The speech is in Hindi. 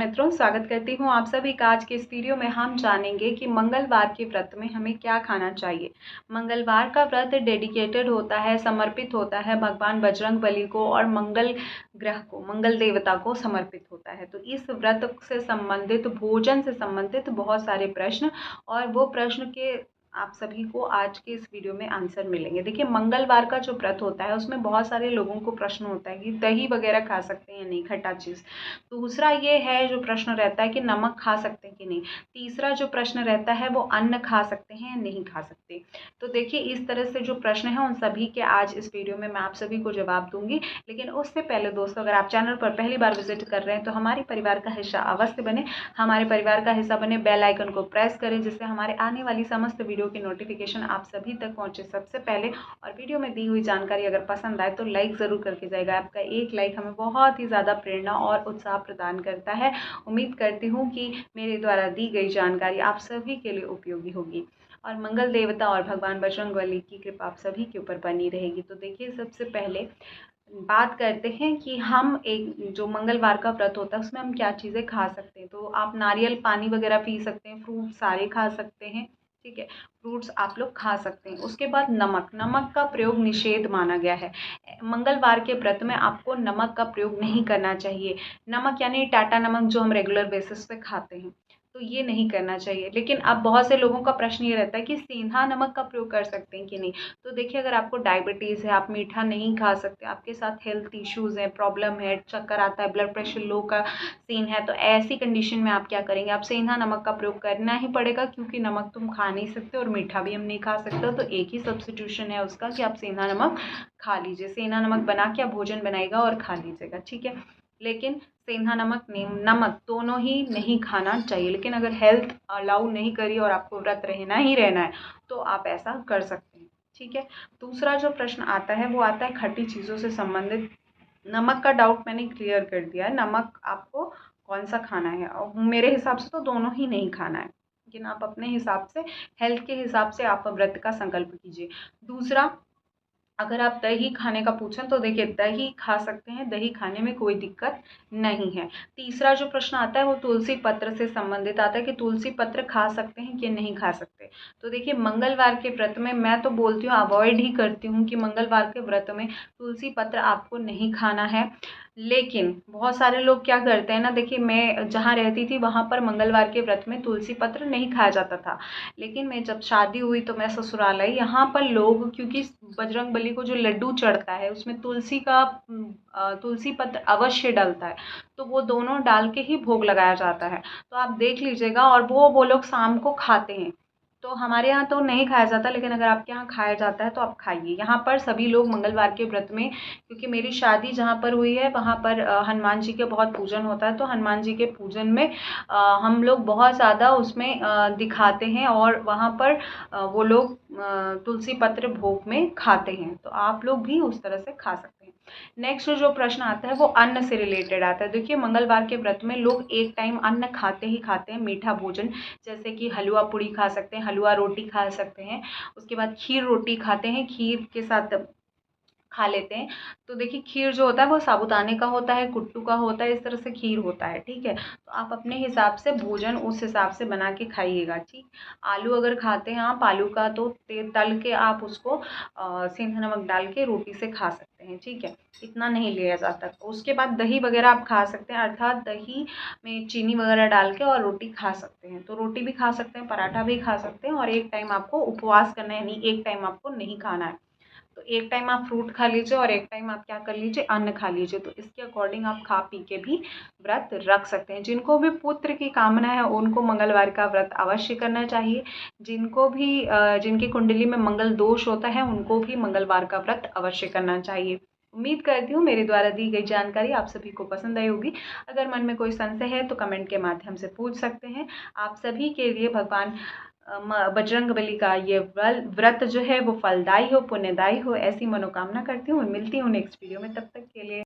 मित्रों, स्वागत करती हूँ आप सभी का। आज के इस वीडियो में हम जानेंगे कि मंगलवार के व्रत में हमें क्या खाना चाहिए। मंगलवार का व्रत डेडिकेटेड होता है, समर्पित होता है भगवान बजरंग बली को और मंगल ग्रह को, मंगल देवता को समर्पित होता है। तो इस व्रत से संबंधित, भोजन से संबंधित बहुत सारे प्रश्न और वो प्रश्न के आप सभी को आज के इस वीडियो में आंसर मिलेंगे। देखिए, मंगलवार का जो व्रत होता है उसमें बहुत सारे लोगों को प्रश्न होता है कि दही वगैरह खा सकते हैं या नहीं, खट्टा चीज़। दूसरा ये है जो प्रश्न रहता है कि नमक खा सकते हैं कि नहीं। तीसरा जो प्रश्न रहता है वो अन्न खा सकते हैं या नहीं खा सकते। तो देखिए, इस तरह से जो प्रश्न है उन सभी के आज इस वीडियो में मैं आप सभी को जवाब दूंगी। लेकिन उससे पहले दोस्तों, अगर आप चैनल पर पहली बार विजिट कर रहे हैं तो हमारे परिवार का हिस्सा अवश्य बने। हमारे परिवार का हिस्सा बने, बेल आइकन को प्रेस करें जिससे हमारे आने वाली समस्त वीडियो की नोटिफिकेशन आप सभी तक पहुंचे सबसे पहले। और वीडियो में दी हुई जानकारी अगर पसंद आए तो लाइक ज़रूर करके जाएगा। आपका एक लाइक हमें बहुत ही ज़्यादा प्रेरणा और उत्साह प्रदान करता है। उम्मीद करती हूँ कि मेरे द्वारा दी गई जानकारी आप सभी के लिए उपयोगी होगी और मंगल देवता और भगवान बजरंगबली की कृपा आप सभी के ऊपर बनी रहेगी। तो देखिए, सबसे पहले बात करते हैं कि हम एक जो मंगलवार का व्रत होता है उसमें हम क्या चीज़ें खा सकते हैं। तो आप नारियल पानी वगैरह पी सकते हैं, फ्रूट सारे खा सकते हैं, ठीक है, फ्रूट्स आप लोग खा सकते हैं। उसके बाद नमक, नमक का प्रयोग निषेध माना गया है। मंगलवार के व्रत में आपको नमक का प्रयोग नहीं करना चाहिए। नमक यानी टाटा नमक जो हम रेगुलर बेसिस पे खाते हैं, तो ये नहीं करना चाहिए। लेकिन अब बहुत से लोगों का प्रश्न ये रहता है कि सेंधा नमक का प्रयोग कर सकते हैं कि नहीं। तो देखिए, अगर आपको डायबिटीज़ है, आप मीठा नहीं खा सकते, आपके साथ हेल्थ इश्यूज़ हैं, प्रॉब्लम है, चक्कर आता है, ब्लड प्रेशर लो का सीन है, तो ऐसी कंडीशन में आप क्या करेंगे, आप सेंधा नमक का प्रयोग करना ही पड़ेगा क्योंकि नमक तुम खा नहीं सकते और मीठा भी हम नहीं खा सकते। तो एक ही सब्स्टिट्यूशन है उसका कि आप सेंधा नमक खा लीजिए। सेंधा नमक बना के आप भोजन बनाइएगा और खा लीजिएगा, ठीक है। लेकिन सेंधा नमक, नमक दोनों ही नहीं खाना चाहिए। लेकिन अगर हेल्थ अलाउ नहीं करी और आपको व्रत रहना ही रहना है तो आप ऐसा कर सकते हैं, ठीक है। दूसरा जो प्रश्न आता है वो आता है खट्टी चीज़ों से संबंधित। नमक का डाउट मैंने क्लियर कर दिया है। नमक आपको कौन सा खाना है, और मेरे हिसाब से तो दोनों ही नहीं खाना है, लेकिन आप अपने हिसाब से, हेल्थ के हिसाब से आप व्रत का संकल्प कीजिए। दूसरा, अगर आप दही खाने का पूछें तो देखिए, दही खा सकते हैं, दही खाने में कोई दिक्कत नहीं है। तीसरा जो प्रश्न आता है वो तुलसी पत्र से संबंधित आता है कि तुलसी पत्र खा सकते हैं कि नहीं खा सकते। तो देखिए, मंगलवार के व्रत में मैं तो बोलती हूँ, अवॉइड ही करती हूँ कि मंगलवार के व्रत में तुलसी पत्र आपको नहीं खाना है। लेकिन बहुत सारे लोग क्या करते हैं ना, देखिए, मैं जहाँ रहती थी वहाँ पर मंगलवार के व्रत में तुलसी पत्र नहीं खाया जाता था। लेकिन मैं जब शादी हुई तो मैं ससुराल आई, यहाँ पर लोग, क्योंकि बजरंग बली को जो लड्डू चढ़ता है उसमें तुलसी पत्र अवश्य डलता है, तो वो दोनों डाल के ही भोग लगाया जाता है। तो आप देख लीजिएगा, और वो लोग शाम को खाते हैं। तो हमारे यहाँ तो नहीं खाया जाता, लेकिन अगर आपके यहाँ खाया जाता है तो आप खाइए। यहाँ पर सभी लोग मंगलवार के व्रत में, क्योंकि मेरी शादी जहाँ पर हुई है वहाँ पर हनुमान जी के बहुत पूजन होता है, तो हनुमान जी के पूजन में हम लोग बहुत ज़्यादा उसमें दिखाते हैं और वहाँ पर वो लोग तुलसी पत्र भोग में खाते हैं। तो आप लोग भी उस तरह से खा सकते हैं। नेक्स्ट जो प्रश्न आता है वो अन्न से रिलेटेड आता है। देखिए, मंगलवार के व्रत में लोग एक टाइम अन्न खाते ही खाते हैं, मीठा भोजन, जैसे कि हलवा पूड़ी खा सकते हैं, हलवा रोटी खा सकते हैं। उसके बाद खीर रोटी खाते हैं, खीर के साथ खा लेते हैं। तो देखिए, खीर जो होता है वो साबूदाने का होता है, कुट्टू का होता है, इस तरह से खीर होता है, ठीक है। तो आप अपने हिसाब से भोजन उस हिसाब से बना के खाइएगा, ठीक। आलू अगर खाते हैं आप, आलू का तो तल के आप उसको सेंधा नमक डाल के रोटी से खा सकते हैं, ठीक है। इतना नहीं लिया जाता। उसके बाद दही वगैरह आप खा सकते हैं, अर्थात दही में चीनी वगैरह डाल के और रोटी खा सकते हैं। तो रोटी भी खा सकते हैं, पराठा भी खा सकते हैं, और एक टाइम आपको उपवास करना है, यानी एक टाइम आपको नहीं खाना है। तो एक टाइम आप फ्रूट खा लीजिए और एक टाइम आप क्या कर लीजिए, अन्न खा लीजिए। तो इसके अकॉर्डिंग आप खा पी के भी व्रत रख सकते हैं। जिनको भी पुत्र की कामना है उनको मंगलवार का व्रत अवश्य करना चाहिए। जिनको भी जिनकी कुंडली में मंगल दोष होता है उनको भी मंगलवार का व्रत अवश्य करना चाहिए। उम्मीद करती हूँ मेरे द्वारा दी गई जानकारी आप सभी को पसंद आई होगी। अगर मन में कोई संशय है तो कमेंट के माध्यम से पूछ सकते हैं। आप सभी के लिए भगवान बजरंगबली का ये व्रत जो है वो फलदायी हो, पुण्यदायी हो, ऐसी मनोकामना करती हूँ। मिलती हूँ नेक्स्ट वीडियो में, तब तक के लिए